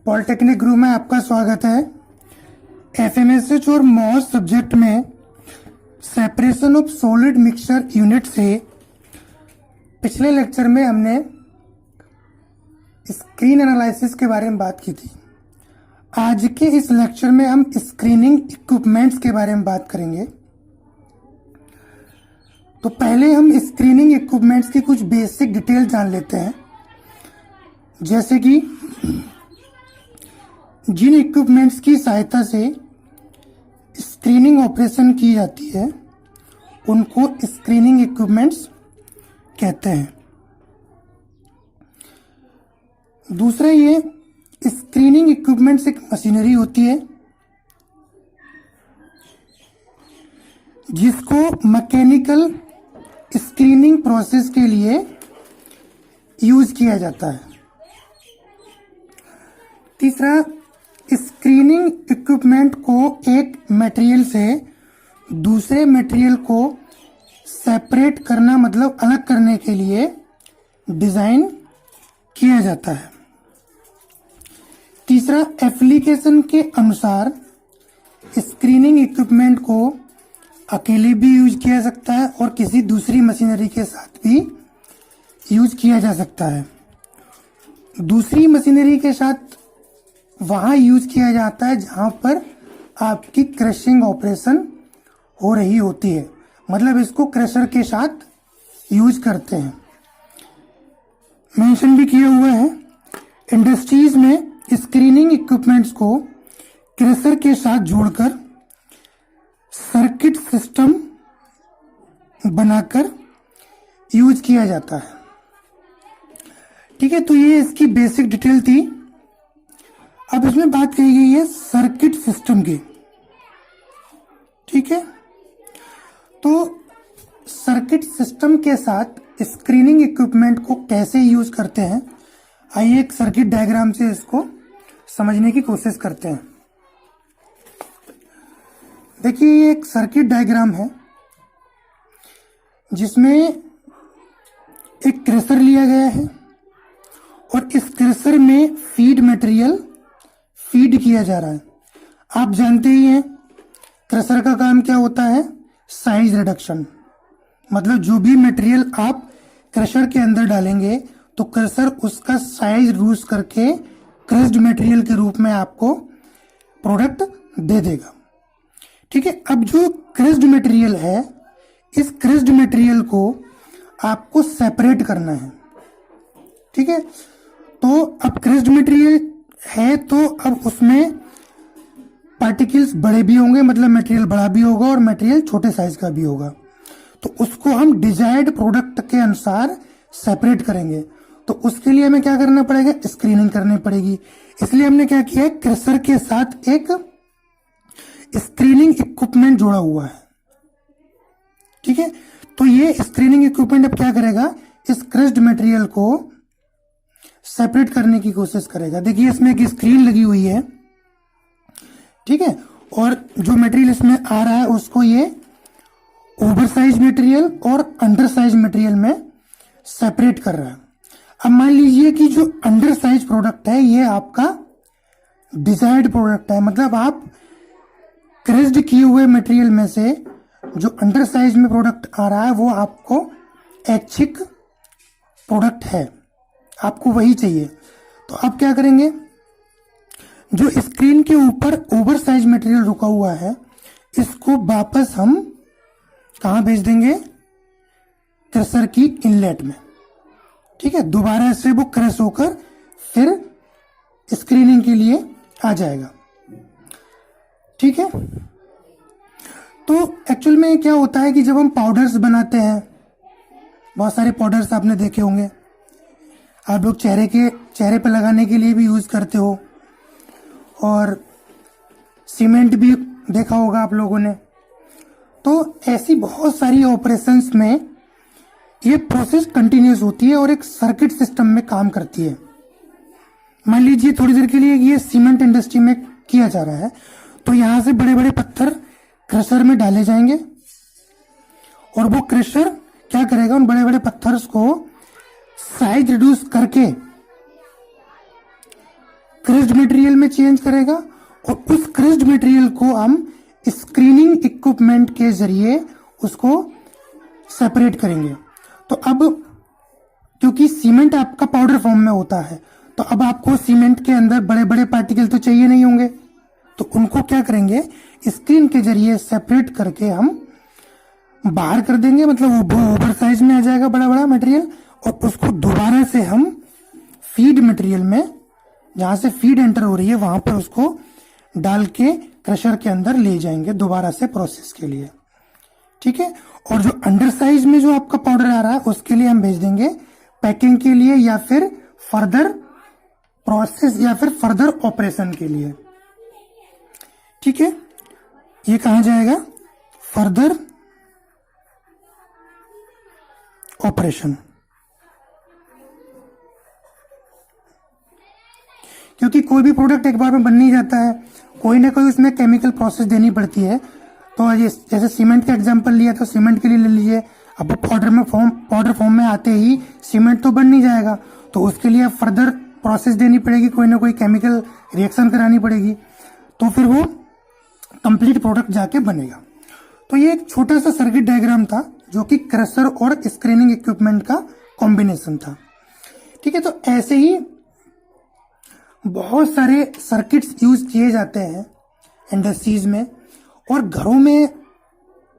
Polytechnic group में आपका स्वागत है। एफएमएसएच और मॉस सब्जेक्ट में separation of solid mixture unit से पिछले लेक्चर में हमने स्क्रीन एनालिसिस के बारे में बात की थी। आज के इस लेक्चर में हम स्क्रीनिंग इक्विपमेंट्स के बारे में बात करेंगे। तो पहले हम स्क्रीनिंग इक्विपमेंट्स की कुछ बेसिक डिटेल जान लेते हैं, जैसे कि जिन इक्विपमेंट्स की सहायता से स्क्रीनिंग ऑपरेशन की जाती है उनको स्क्रीनिंग इक्विपमेंट्स कहते हैं। दूसरा, ये स्क्रीनिंग इक्विपमेंट्स एक मशीनरी होती है जिसको मैकेनिकल स्क्रीनिंग प्रोसेस के लिए यूज किया जाता है। तीसरा, स्क्रीनिंग इक्विपमेंट को एक मटेरियल से दूसरे मटेरियल को सेपरेट करना मतलब अलग करने के लिए डिजाइन किया जाता है। तीसरा, एप्लीकेशन के अनुसार स्क्रीनिंग इक्विपमेंट को अकेले भी यूज किया जा सकता है और किसी दूसरी मशीनरी के साथ भी यूज किया जा सकता है। दूसरी मशीनरी के साथ वहां यूज किया जाता है जहां पर आपकी क्रशिंग ऑपरेशन हो रही होती है, मतलब इसको क्रशर के साथ यूज करते हैं। मेंशन भी किया हुआ है, इंडस्ट्रीज में स्क्रीनिंग इक्विपमेंट्स को क्रशर के साथ जोड़कर सर्किट सिस्टम बनाकर यूज किया जाता है। ठीक है, तो ये इसकी बेसिक डिटेल थी। अब इसमें बात कही गई है सर्किट सिस्टम की। ठीक है, तो सर्किट सिस्टम के साथ स्क्रीनिंग इक्विपमेंट को कैसे यूज करते हैं, आइए एक सर्किट डायग्राम से इसको समझने की कोशिश करते हैं। देखिए, ये एक सर्किट डायग्राम है जिसमें एक क्रशर लिया गया है और इस क्रशर में फीड मटेरियल फीड किया जा रहा है। आप जानते ही हैं क्रशर का काम क्या होता है, साइज रिडक्शन। मतलब जो भी मटेरियल आप क्रशर के अंदर डालेंगे तो क्रशर उसका साइज रिड्यूस करके क्रश्ड मटेरियल के रूप में आपको प्रोडक्ट दे देगा। ठीक है, अब जो क्रश्ड मटेरियल है, इस क्रश्ड मटेरियल को आपको सेपरेट करना है। ठीक है, तो अब क्रश्ड मटेरियल है तो अब उसमें पार्टिकल्स बड़े भी होंगे, मतलब मटेरियल बड़ा भी होगा और मटेरियल छोटे साइज का भी होगा। तो उसको हम डिजायर्ड प्रोडक्ट के अनुसार सेपरेट करेंगे। तो उसके लिए हमें क्या करना पड़ेगा, स्क्रीनिंग करनी पड़ेगी। इसलिए हमने क्या किया है, क्रशर के साथ एक स्क्रीनिंग इक्विपमेंट जोड़ा हुआ है। ठीक है, तो ये स्क्रीनिंग इक्विपमेंट अब क्या करेगा, इस क्रश्ड मटेरियल को सेपरेट करने की कोशिश करेगा। देखिए, इसमें एक स्क्रीन लगी हुई है। ठीक है, और जो मटेरियल इसमें आ रहा है उसको ये ओवर साइज मटेरियल और अंडर साइज मटेरियल में सेपरेट कर रहा है। अब मान लीजिए कि जो अंडर साइज प्रोडक्ट है ये आपका डिजायर्ड प्रोडक्ट है, मतलब आप क्रश्ड किए हुए मटेरियल में से जो अंडर साइज में प्रोडक्ट आ रहा है वो आपको ऐच्छिक प्रोडक्ट है, आपको वही चाहिए। तो आप क्या करेंगे, जो स्क्रीन के ऊपर ओवर साइज मटेरियल रुका हुआ है इसको वापस हम कहां भेज देंगे, क्रशर की इनलेट में। ठीक है, दोबारा से वो क्रश होकर फिर स्क्रीनिंग के लिए आ जाएगा। ठीक है, तो एक्चुअल में क्या होता है कि जब हम पाउडर्स बनाते हैं, बहुत सारे पाउडर्स आपने देखे होंगे, आप लोग चेहरे पे लगाने के लिए भी यूज करते हो और सीमेंट भी देखा होगा आप लोगों ने। तो ऐसी बहुत सारी ऑपरेशंस में ये प्रोसेस कंटिन्यूस होती है और एक सर्किट सिस्टम में काम करती है। मान लीजिए थोड़ी देर के लिए ये सीमेंट इंडस्ट्री में किया जा रहा है, तो यहां से बड़े बड़े पत्थर क्रशर में डाले जाएंगे और वो क्रशर क्या करेगा, उन बड़े बड़े पत्थर्स को साइज रिड्यूस करके क्रिस्ड मटेरियल में चेंज करेगा और उस क्रिस्ड मटेरियल को हम स्क्रीनिंग इक्विपमेंट के जरिए उसको सेपरेट करेंगे। तो अब क्योंकि सीमेंट आपका पाउडर फॉर्म में होता है, तो अब आपको सीमेंट के अंदर बड़े बड़े पार्टिकल तो चाहिए नहीं होंगे, तो उनको क्या करेंगे, स्क्रीन के जरिए सेपरेट करके हम बाहर कर देंगे, मतलब वो ओवर साइज में आ जाएगा बड़ा बड़ा मटेरियल, और उसको दोबारा से हम फीड मटेरियल में, जहां से फीड एंटर हो रही है वहां पर उसको डाल के क्रशर के अंदर ले जाएंगे दोबारा से प्रोसेस के लिए। ठीक है, और जो अंडर साइज में जो आपका पाउडर आ रहा है उसके लिए हम भेज देंगे पैकिंग के लिए या फिर फर्दर प्रोसेस या फिर फर्दर ऑपरेशन के लिए। ठीक है, ये कहा जाएगा फर्दर ऑपरेशन, क्योंकि कोई भी प्रोडक्ट एक बार में बन नहीं जाता है, कोई ना कोई उसमें केमिकल प्रोसेस देनी पड़ती है। तो जैसे सीमेंट का एग्जांपल लिया तो सीमेंट के लिए ले लीजिए, अब वो पाउडर फॉर्म में आते ही सीमेंट तो बन नहीं जाएगा, तो उसके लिए फर्दर प्रोसेस देनी पड़ेगी, कोई ना कोई केमिकल रिएक्शन करानी पड़ेगी, तो फिर वो कंप्लीट प्रोडक्ट जाके बनेगा। तो ये एक छोटा सा सर्किट डायग्राम था जो कि क्रशर और स्क्रीनिंग इक्विपमेंट का कॉम्बिनेशन था। ठीक है, तो ऐसे ही बहुत सारे सर्किट्स यूज किए जाते हैं इंडस्ट्रीज में, और घरों में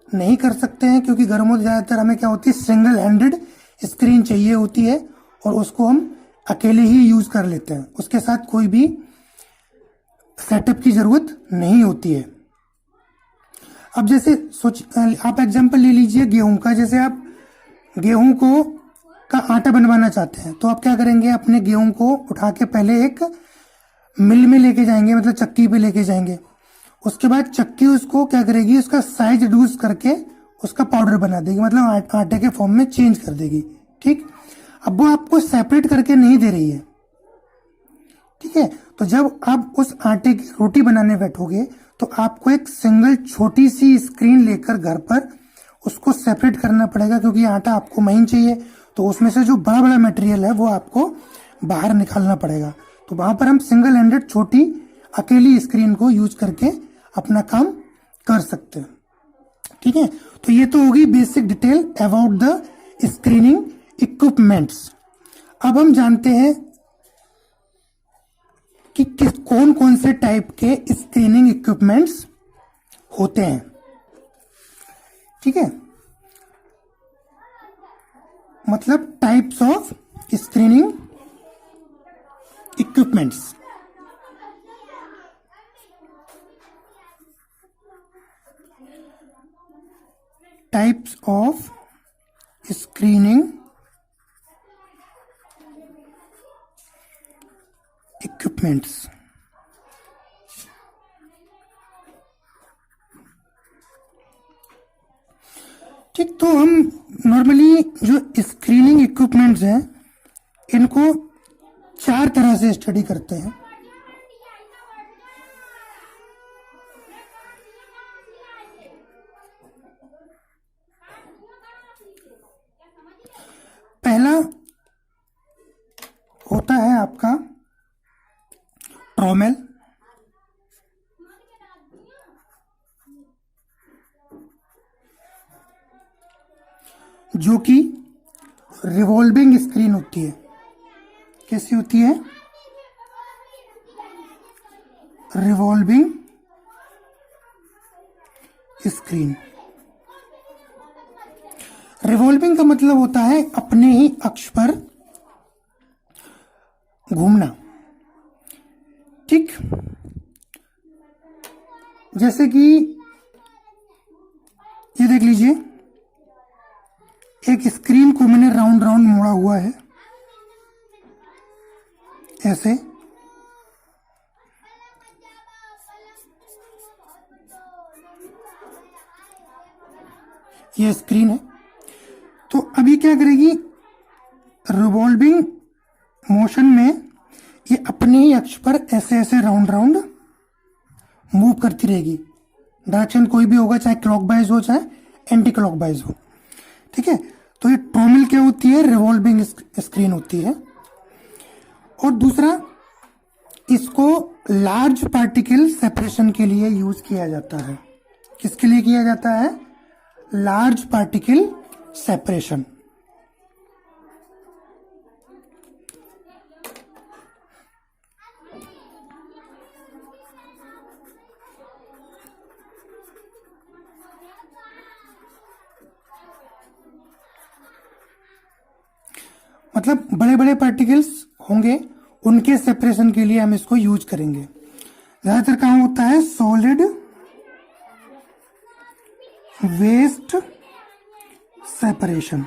नहीं कर सकते हैं क्योंकि घरों में ज्यादातर हमें क्या होती है, सिंगल हैंडेड स्क्रीन चाहिए होती है और उसको हम अकेले ही यूज कर लेते हैं, उसके साथ कोई भी सेटअप की जरूरत नहीं होती है। अब जैसे आप एग्जांपल ले लीजिए गेहूं का, जैसे आप गेहूं को का आटा बनवाना चाहते हैं तो आप क्या करेंगे, अपने गेहूं को उठा के पहले एक मिल में लेके जाएंगे, मतलब चक्की पे लेके जाएंगे, उसके बाद चक्की उसको क्या करेगी, उसका साइज रिड्यूस करके उसका पाउडर बना देगी, मतलब आटे के फॉर्म में चेंज कर देगी। ठीक, अब वो आपको सेपरेट करके नहीं दे रही है। ठीक है, तो जब आप उस आटे की रोटी बनाने बैठोगे तो आपको एक सिंगल छोटी सी स्क्रीन लेकर घर पर उसको सेपरेट करना पड़ेगा, क्योंकि आटा आपको महीन चाहिए, तो उसमें से जो बड़ा बड़ा मटेरियल है वो आपको बाहर निकालना पड़ेगा। तो वहां पर हम सिंगल हैंडेड छोटी अकेली स्क्रीन को यूज करके अपना काम कर सकते हैं। ठीक है, तो ये तो होगी basic detail about the screening equipments. अब हम जानते हैं कि कौन कौन से टाइप के स्क्रीनिंग इक्विपमेंट्स होते हैं। ठीक है, मतलब types of screening equipments. Types of screening equipments. ठीक, तो हम नॉर्मली जो स्क्रीनिंग इक्विपमेंट्स हैं इनको 4 तरह से स्टडी करते हैं। पहला होता है आपका ट्रोमेल, जो कि रिवॉल्विंग स्क्रीन होती है। कैसी होती है? Revolving screen. रिवॉल्विंग का मतलब होता है अपने ही अक्ष पर घूमना। ठीक, जैसे कि ये देख लीजिए, एक स्क्रीन को मैंने राउंड राउंड मोड़ा हुआ है ऐसे, ये स्क्रीन है। तो अभी क्या करेगी, रिवॉल्विंग मोशन में ये अपने ही अक्ष पर ऐसे ऐसे राउंड राउंड मूव करती रहेगी। डायरेक्शन कोई भी होगा, चाहे क्लॉकवाइज हो चाहे एंटी क्लॉकवाइज हो। ठीक है, तो ये ट्रोमिल क्या होती है? रिवॉल्विंग स्क्रीन होती है। और दूसरा इसको लार्ज पार्टिकल सेपरेशन के लिए यूज किया जाता है। किसके लिए किया जाता है? Large particle separation. मतलब बड़े बड़े पार्टिकल्स होंगे, उनके सेपरेशन के लिए हम इसको यूज करेंगे। ज्यादातर कहाँ होता है? Solid waste separation.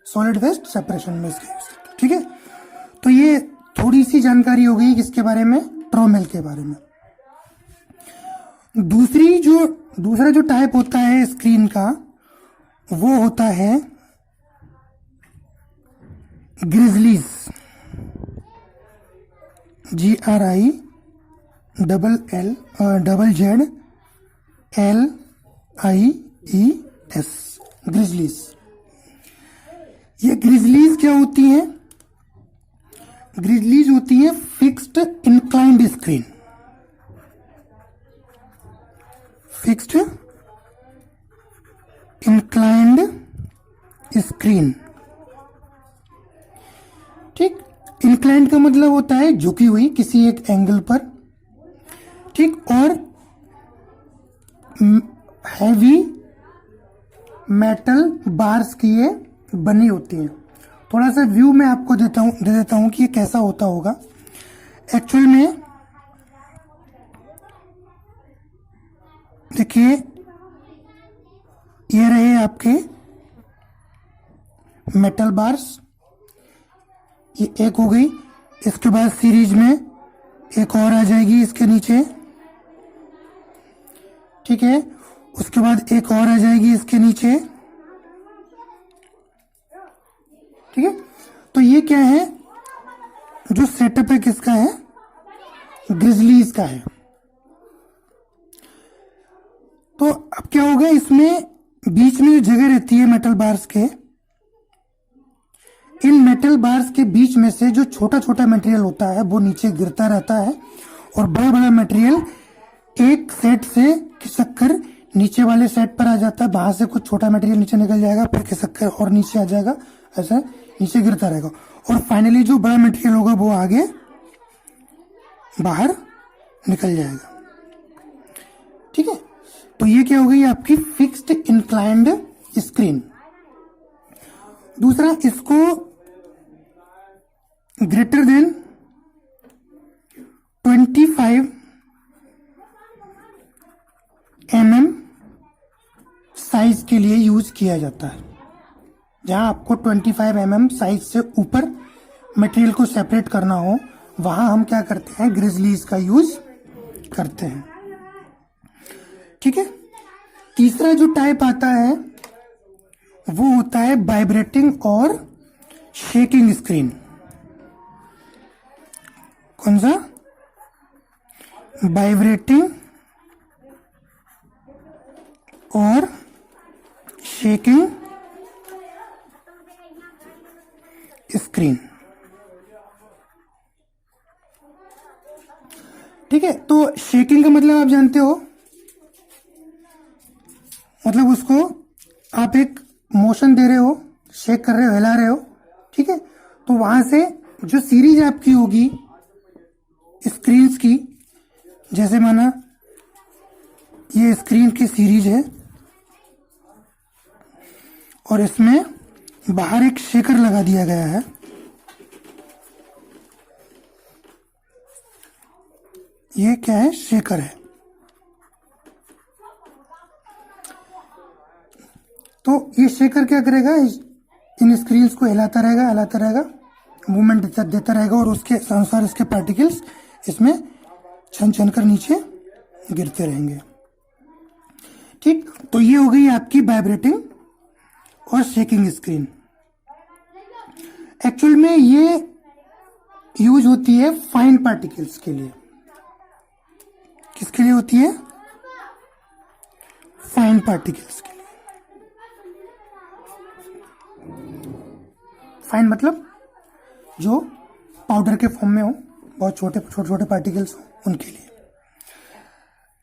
Solid waste separation में इसका यूज करते हैं। ठीक है, तो ये थोड़ी सी जानकारी हो गई किसके बारे में? ट्रोमेल के बारे में। दूसरा जो टाइप होता है स्क्रीन का, वो होता है ग्रिजलीज। GRILLZLIES, grizzlies. ये ग्रिजलीज क्या होती हैं? ग्रिजलीज होती है fixed inclined screen. Fixed inclined screen. ठीक, इंक्लाइंड का मतलब होता है झुकी हुई किसी एक एंगल पर। ठीक, और हैवी मेटल बार्स की ये बनी होती है। थोड़ा सा व्यू मैं आपको दे देता हूं कि ये कैसा होता होगा एक्चुअल में। देखिए, ये रहे आपके मेटल बार्स, ये एक हो गई। इसके बाद सीरीज में एक और आ जाएगी इसके नीचे। ठीक है, उसके बाद एक और आ जाएगी इसके नीचे। ठीक है, तो ये क्या है? जो सेटअप है किसका है? ग्रिजलीज का है। तो अब क्या होगा, इसमें बीच में जो जगह रहती है मेटल बार्स के, इन मेटल बार्स के बीच में से जो छोटा छोटा मटेरियल होता है वो नीचे गिरता रहता है, और बड़ा बड़ा मटेरियल एक सेट से खिसक कर नीचे वाले सेट पर आ जाता है। वहां से कुछ छोटा मटेरियल नीचे निकल जाएगा, फिर खिसक कर और नीचे आ जाएगा, ऐसा नीचे गिरता रहेगा, और फाइनली जो बड़ा मटेरियल होगा वो आगे बाहर निकल जाएगा। ठीक है, तो ये क्या हो गई आपकी फिक्स्ड इंक्लाइंड स्क्रीन। दूसरा, इसको ग्रेटर देन 25 mm साइज के लिए यूज किया जाता है। जहां आपको 25 mm साइज से ऊपर मटेरियल को सेपरेट करना हो, वहां हम क्या करते हैं? ग्रिजलीज का यूज करते हैं। ठीक है, तीसरा जो टाइप आता है वो होता है वाइब्रेटिंग और शेकिंग स्क्रीन। कौन सा? वाइब्रेटिंग और शेकिंग स्क्रीन। ठीक है, तो शेकिंग का मतलब आप जानते हो, मतलब उसको आप एक मोशन दे रहे हो, शेक कर रहे हो, हिला रहे हो। ठीक है, तो वहां से जो सीरीज आपकी होगी स्क्रीन्स की, जैसे माना ये स्क्रीन की सीरीज है और इसमें बाहर एक शेकर लगा दिया गया है। ये क्या है? शेकर है। तो ये शेकर क्या करेगा? इन स्क्रीन्स को हिलाता रहेगा, मूवमेंट देता रहेगा, और उसके अनुसार इसके पार्टिकल्स इसमें छन छन कर नीचे गिरते रहेंगे। ठीक, तो ये हो गई आपकी वाइब्रेटिंग और शेकिंग स्क्रीन। एक्चुअल में ये यूज होती है फाइन पार्टिकल्स के लिए। किसके लिए होती है? फाइन पार्टिकल्स के लिए। फाइन मतलब जो पाउडर के फॉर्म में हो, बहुत छोटे छोटे छोटे पार्टिकल्स हो उनके लिए।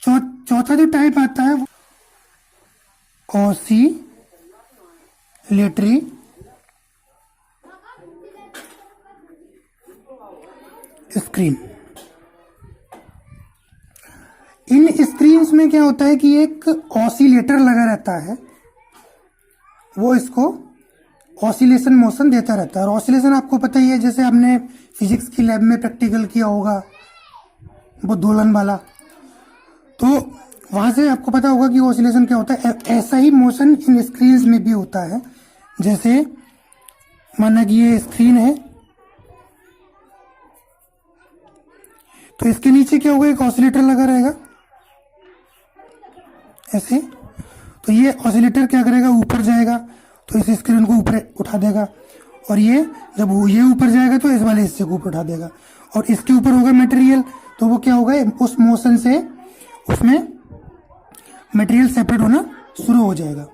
चौथा जो टाइप आता है ऑसिलेटरी स्क्रीन। इन स्क्रीन्स में क्या होता है कि एक ऑसिलेटर लगा रहता है, वो इसको ऑसिलेशन मोशन देता रहता है। और ऑसिलेशन आपको पता ही है, जैसे आपने फिजिक्स की लैब में प्रैक्टिकल किया होगा वो दोलन वाला, तो वहां से आपको पता होगा कि ऑसिलेशन क्या होता है। ऐसा ही मोशन इन स्क्रीन्स में भी होता है। जैसे माना कि ये स्क्रीन है, तो इसके नीचे क्या होगा, एक ऑसिलेटर लगा रहेगा ऐसे। तो ये ऑसिलेटर क्या करेगा, ऊपर जाएगा तो इस स्क्रीन को ऊपर उठा देगा, और ये जब ये ऊपर जाएगा तो इस वाले हिस्से को ऊपर उठा देगा, और इसके ऊपर होगा मटेरियल, तो वो क्या होगा, उस मोशन से उसमें मटेरियल सेपरेट होना शुरू हो जाएगा।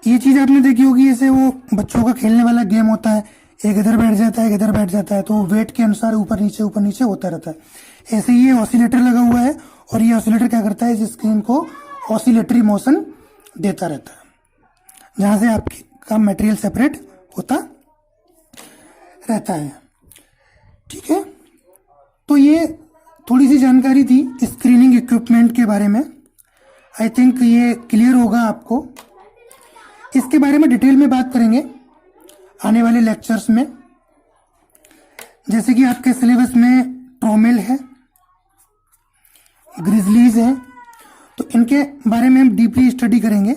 ये चीज आपने देखी होगी, जैसे वो बच्चों का खेलने वाला गेम होता है, एक इधर बैठ जाता है एक इधर बैठ जाता है, तो वेट के अनुसार ऊपर नीचे होता रहता है। ऐसे ही ये ऑसिलेटर लगा हुआ है, और ये ऑसिलेटर क्या करता है, इस स्क्रीन को ऑसिलेटरी मोशन देता रहता है, जहां से आपका मटेरियल सेपरेट होता रहता है। ठीक है, तो ये थोड़ी सी जानकारी थी स्क्रीनिंग इक्विपमेंट के बारे में। आई थिंक ये क्लियर होगा आपको। इसके बारे में डिटेल में बात करेंगे आने वाले लेक्चर्स में। जैसे कि आपके सिलेबस में ट्रोमेल है, ग्रिजलीज है, तो इनके बारे में हम डीपली स्टडी करेंगे।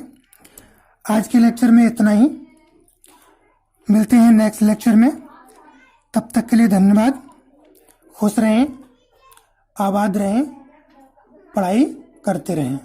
आज के लेक्चर में इतना ही, मिलते हैं नेक्स्ट लेक्चर में। तब तक के लिए धन्यवाद। खुश रहें, आबाद रहें, पढ़ाई करते रहें।